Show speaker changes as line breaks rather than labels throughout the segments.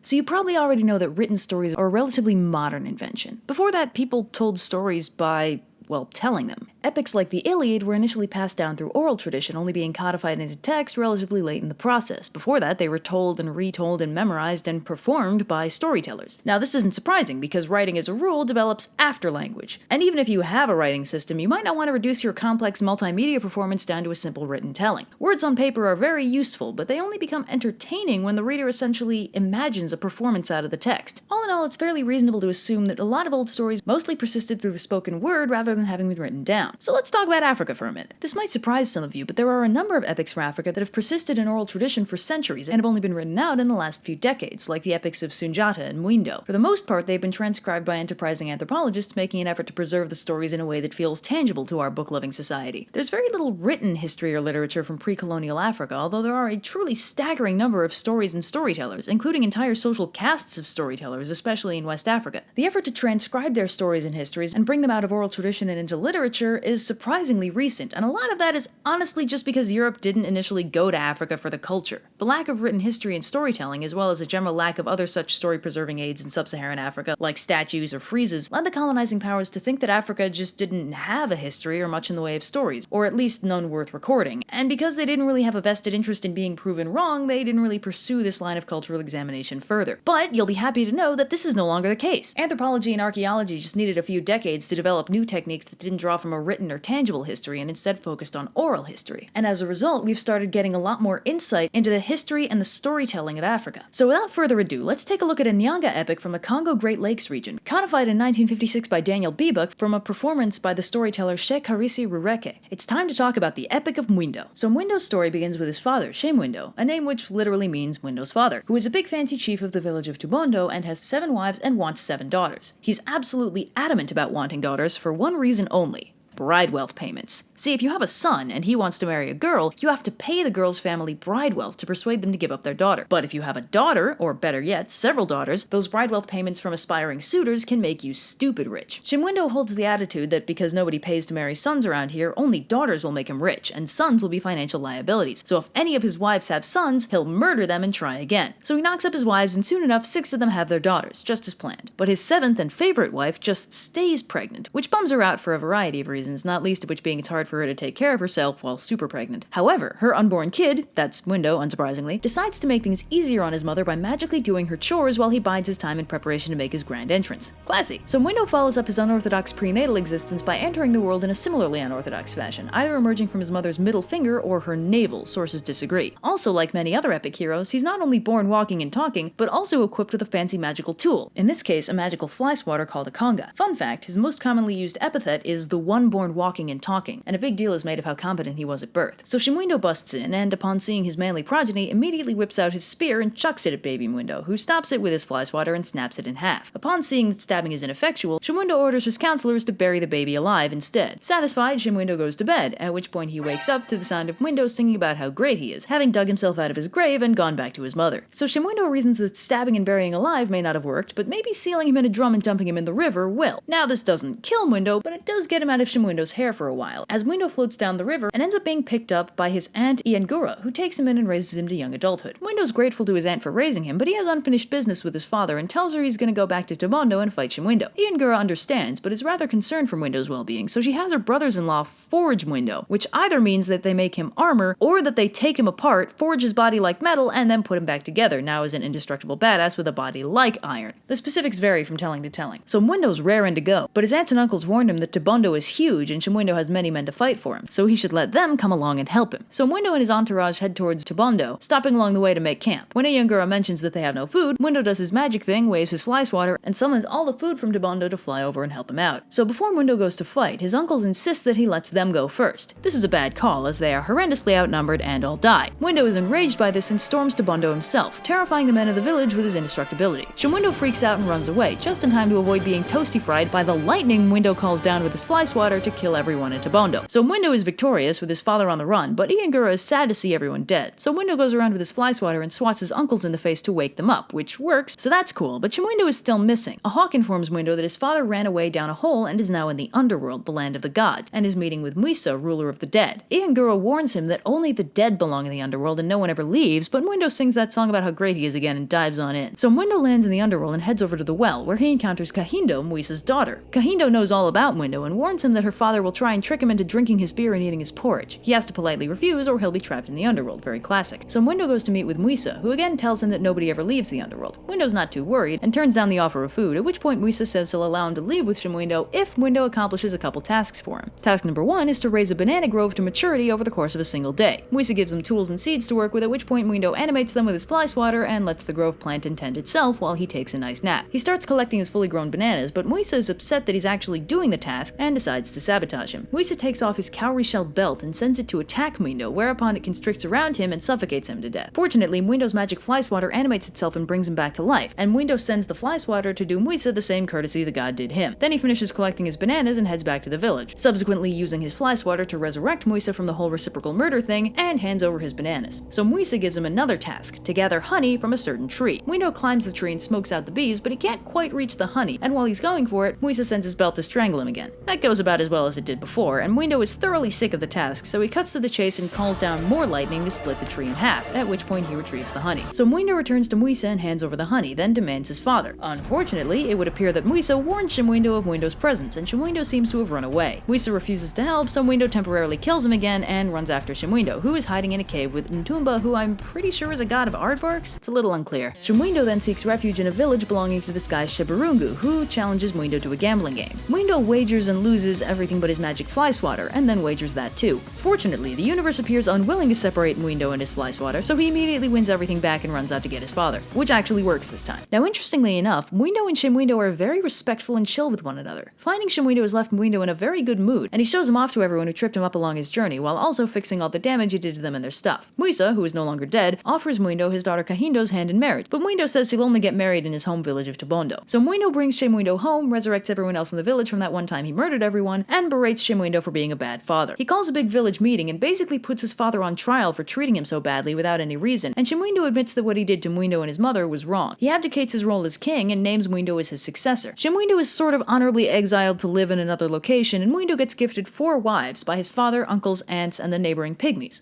So you probably already know that written stories are a relatively modern invention. Before that, people told stories by, well, telling them. Epics like the Iliad were initially passed down through oral tradition, only being codified into text relatively late in the process. Before that, they were told and retold and memorized and performed by storytellers. Now, this isn't surprising, because writing as a rule develops after language. And even if you have a writing system, you might not want to reduce your complex multimedia performance down to a simple written telling. Words on paper are very useful, but they only become entertaining when the reader essentially imagines a performance out of the text. All in all, it's fairly reasonable to assume that a lot of old stories mostly persisted through the spoken word rather than having been written down. So let's talk about Africa for a minute. This might surprise some of you, but there are a number of epics from Africa that have persisted in oral tradition for centuries and have only been written out in the last few decades, like the epics of Sunjata and Mwindo. For the most part, they've been transcribed by enterprising anthropologists making an effort to preserve the stories in a way that feels tangible to our book-loving society. There's very little written history or literature from pre-colonial Africa, although there are a truly staggering number of stories and storytellers, including entire social castes of storytellers, especially in West Africa. The effort to transcribe their stories and histories and bring them out of oral tradition and into literature is surprisingly recent, and a lot of that is honestly just because Europe didn't initially go to Africa for the culture. The lack of written history and storytelling, as well as a general lack of other such story-preserving aids in sub-Saharan Africa, like statues or friezes, led the colonizing powers to think that Africa just didn't have a history or much in the way of stories, or at least none worth recording. And because they didn't really have a vested interest in being proven wrong, they didn't really pursue this line of cultural examination further. But you'll be happy to know that this is no longer the case. Anthropology and archaeology just needed a few decades to develop new techniques that didn't draw from a written or tangible history and instead focused on oral history. And as a result, we've started getting a lot more insight into the history and the storytelling of Africa. So without further ado, let's take a look at a Nyanga epic from the Congo Great Lakes region, codified in 1956 by Daniel Bibuk from a performance by the storyteller Sheikh Harisi Rureke. It's time to talk about the Epic of Mwindo. So Mwindo's story begins with his father, Mwindo, a name which literally means Mwindo's father, who is a big fancy chief of the village of Tubondo and has 7 wives and wants 7 daughters. He's absolutely adamant about wanting daughters for one reason only: bride wealth payments. See, if you have a son and he wants to marry a girl, you have to pay the girl's family bride wealth to persuade them to give up their daughter. But if you have a daughter, or better yet, several daughters, those bride wealth payments from aspiring suitors can make you stupid rich. Mwindo holds the attitude that because nobody pays to marry sons around here, only daughters will make him rich, and sons will be financial liabilities. So if any of his wives have sons, he'll murder them and try again. So he knocks up his wives, and soon enough 6 of them have their daughters, just as planned. But his 7th and favorite wife just stays pregnant, which bums her out for a variety of reasons, not least of which being it's hard for her to take care of herself while super pregnant. However, her unborn kid, that's Mwindo unsurprisingly, decides to make things easier on his mother by magically doing her chores while he bides his time in preparation to make his grand entrance. Classy. So Mwindo follows up his unorthodox prenatal existence by entering the world in a similarly unorthodox fashion, either emerging from his mother's middle finger or her navel. Sources disagree. Also, like many other epic heroes, he's not only born walking and talking, but also equipped with a fancy magical tool, in this case a magical fly swatter called a conga. Fun fact, his most commonly used epithet is the one born walking and talking, and a big deal is made of how competent he was at birth. So Mwindo busts in, and upon seeing his manly progeny, immediately whips out his spear and chucks it at baby Mwindo, who stops it with his fly swatter and snaps it in half. Upon seeing that stabbing is ineffectual, Mwindo orders his counselors to bury the baby alive instead. Satisfied, Mwindo goes to bed, at which point he wakes up to the sound of Mwindo singing about how great he is, having dug himself out of his grave and gone back to his mother. So Mwindo reasons that stabbing and burying alive may not have worked, but maybe sealing him in a drum and dumping him in the river will. Now this doesn't kill Mwindo, but it does get him out of Mwindo's hair for a while, as Mwindo floats down the river and ends up being picked up by his aunt Iangura, who takes him in and raises him to young adulthood. Mwindo's grateful to his aunt for raising him, but he has unfinished business with his father and tells her he's going to go back to Tubondo and fight Mwindo. Iangura understands, but is rather concerned for Mwindo's well-being, so she has her brothers-in-law forge Mwindo, which either means that they make him armor, or that they take him apart, forge his body like metal, and then put him back together, now as an indestructible badass with a body like iron. The specifics vary from telling to telling. So Mwindo's raring to go, but his aunts and uncles warned him that Tubondo is huge and Mwindo has many men to fight for him, so he should let them come along and help him. So Mwindo and his entourage head towards Tubondo, stopping along the way to make camp. When Iangura mentions that they have no food, Mwindo does his magic thing, waves his fly swatter, and summons all the food from Tubondo to fly over and help him out. So before Mwindo goes to fight, his uncles insist that he lets them go first. This is a bad call, as they are horrendously outnumbered and all die. Mwindo is enraged by this and storms Tubondo himself, terrifying the men of the village with his indestructibility. Mwindo freaks out and runs away, just in time to avoid being toasty fried by the lightning Mwindo calls down with his fly swatter, to kill everyone in Tabondo. So Mwindo is victorious with his father on the run, but Nyanga is sad to see everyone dead. So Mwindo goes around with his fly swatter and swats his uncles in the face to wake them up, which works, so that's cool, but Mwindo is still missing. A hawk informs Mwindo that his father ran away down a hole and is now in the underworld, the land of the gods, and is meeting with Mwisa, ruler of the dead. Nyanga warns him that only the dead belong in the underworld and no one ever leaves, but Mwindo sings that song about how great he is again and dives on in. So Mwindo lands in the underworld and heads over to the well, where he encounters Kahindo, Mwisa's daughter. Kahindo knows all about Mwindo and warns him that her father will try and trick him into drinking his beer and eating his porridge. He has to politely refuse or he'll be trapped in the underworld, very classic. So Mwindo goes to meet with Mwisa, who again tells him that nobody ever leaves the underworld. Mwindo's not too worried and turns down the offer of food, at which point Mwisa says he'll allow him to leave with Mwindo if Mwindo accomplishes a couple tasks for him. Task number 1 is to raise a banana grove to maturity over the course of a single day. Mwisa gives him tools and seeds to work with, at which point Mwindo animates them with his fly swatter and lets the grove plant and tend itself while he takes a nice nap. He starts collecting his fully grown bananas, but Mwisa is upset that he's actually doing the task and decides to sabotage him. Mwisa takes off his cowrie shell belt and sends it to attack Mwindo, whereupon it constricts around him and suffocates him to death. Fortunately, Mwindo's magic fly swatter animates itself and brings him back to life, and Mwindo sends the fly swatter to do Mwisa the same courtesy the god did him. Then he finishes collecting his bananas and heads back to the village, subsequently using his fly swatter to resurrect Mwisa from the whole reciprocal murder thing and hands over his bananas. So Mwisa gives him another task, to gather honey from a certain tree. Mwindo climbs the tree and smokes out the bees, but he can't quite reach the honey, and while he's going for it, Mwisa sends his belt to strangle him again. That goes about as well as it did before, and Mwindo is thoroughly sick of the task, so he cuts to the chase and calls down more lightning to split the tree in half, at which point he retrieves the honey. So Mwindo returns to Mwisa and hands over the honey, then demands his father. Unfortunately, it would appear that Mwisa warned Mwindo of Mwindo's presence, and Mwindo seems to have run away. Mwisa refuses to help, so Mwindo temporarily kills him again and runs after Mwindo, who is hiding in a cave with Ntumba, who I'm pretty sure is a god of aardvarks? It's a little unclear. Mwindo then seeks refuge in a village belonging to this guy Shibarungu, who challenges Mwindo to a gambling game. Mwindo wagers and loses everything but his magic fly swatter, and then wagers that too. Fortunately, the universe appears unwilling to separate Mwindo and his fly swatter, so he immediately wins everything back and runs out to get his father, which actually works this time. Now, interestingly enough, Mwindo and Mwindo are very respectful and chill with one another. Finding Mwindo has left Mwindo in a very good mood, and he shows him off to everyone who tripped him up along his journey, while also fixing all the damage he did to them and their stuff. Mwisa, who is no longer dead, offers Mwindo his daughter Kahindo's hand in marriage, but Mwindo says he'll only get married in his home village of Tabondo. So Mwindo brings Mwindo home, resurrects everyone else in the village from that one time he murdered everyone, and berates Mwindo for being a bad father. He calls a big village meeting and basically puts his father on trial for treating him so badly without any reason, and Mwindo admits that what he did to Mwindo and his mother was wrong. He abdicates his role as king and names Mwindo as his successor. Mwindo is sort of honorably exiled to live in another location, and Mwindo gets gifted 4 wives by his father, uncles, aunts, and the neighboring pygmies.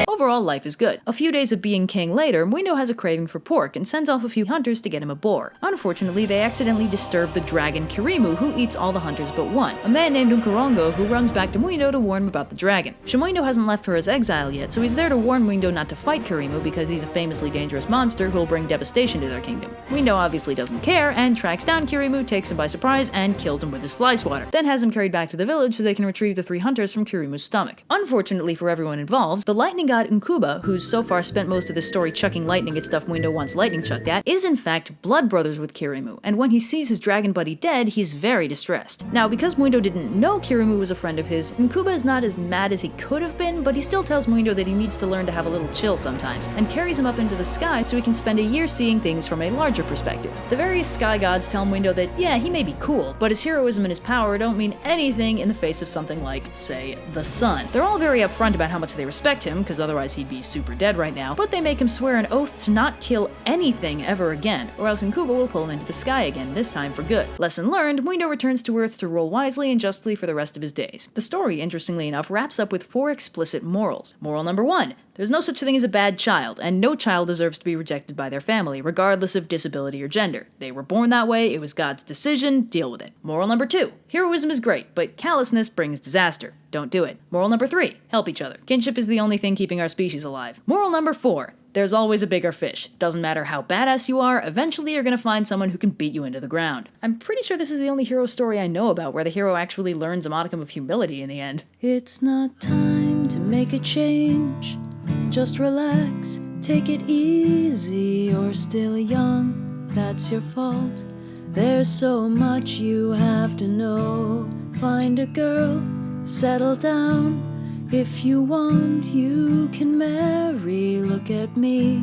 Overall, life is good. A few days of being king later, Mwindo has a craving for pork and sends off a few hunters to get him a boar. Unfortunately, they accidentally disturb the dragon Kirimu, who eats all the hunters but one, a man named Unkarongo, who runs back to Mwindo to warn him about the dragon. Mwindo hasn't left for his exile yet, so he's there to warn Mwindo not to fight Kirimu because he's a famously dangerous monster who will bring devastation to their kingdom. Mwindo obviously doesn't care and tracks down Kirimu, takes him by surprise, and kills him with his fly swatter, then has him carried back to the village so they can retrieve the 3 hunters from Kirimu's stomach. Unfortunately for everyone involved, the lightning god Nkuba, who's so far spent most of this story chucking lightning at stuff Mwindo wants lightning chucked at, is in fact blood brothers with Kirimu, and when he sees his dragon buddy dead, he's very distressed. Now, because Mwindo didn't know Kirimu was a friend of his, Nkuba is not as mad as he could have been, but he still tells Mwindo that he needs to learn to have a little chill sometimes, and carries him up into the sky so he can spend a year seeing things from a larger perspective. The various sky gods tell Mwindo that, yeah, he may be cool, but his heroism and his power don't mean anything in the face of something like, say, the sun. They're all very upfront about how much they respect him, because otherwise he'd be super dead right now, but they make him swear an oath to not kill anything ever again, or else Nkuba will pull him into the sky again, this time for good. Lesson learned, Mwindo returns to Earth to rule wisely and justly for the rest of his days. The story, interestingly enough, wraps up with 4 explicit morals. Moral number 1. There's no such thing as a bad child, and no child deserves to be rejected by their family, regardless of disability or gender. They were born that way, it was God's decision, deal with it. Moral number 2. Heroism is great, but callousness brings disaster. Don't do it. Moral number 3. Help each other. Kinship is the only thing keeping our species alive. Moral number 4. There's always a bigger fish. Doesn't matter how badass you are, eventually you're gonna find someone who can beat you into the ground. I'm pretty sure this is the only hero story I know about where the hero actually learns a modicum of humility in the end. It's not time to make a change. Just relax, take it easy. You're still young, that's your fault. There's so much you have to know. Find a girl, settle down. If you want, you can marry. Look at me,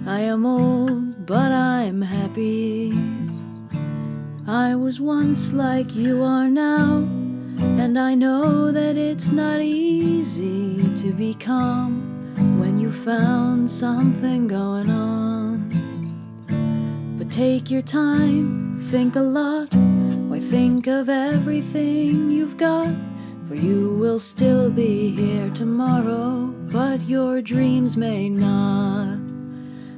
I am old, but I'm happy. I was once like you are now, and I know that it's not easy to be calm when you found something going on. But take your time, think a lot. Why think of everything you've got? For you will still be here tomorrow, but your dreams may not.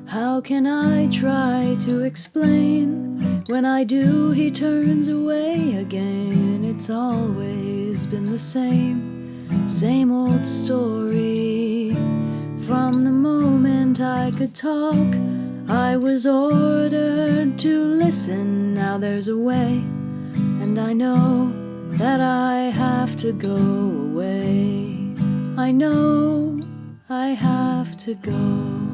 How can I try to explain? When I do, he turns away again. It's always been the same old story. From the moment I could talk, I was ordered to listen. Now there's a way, and I know that I have to go away. I know I have to go.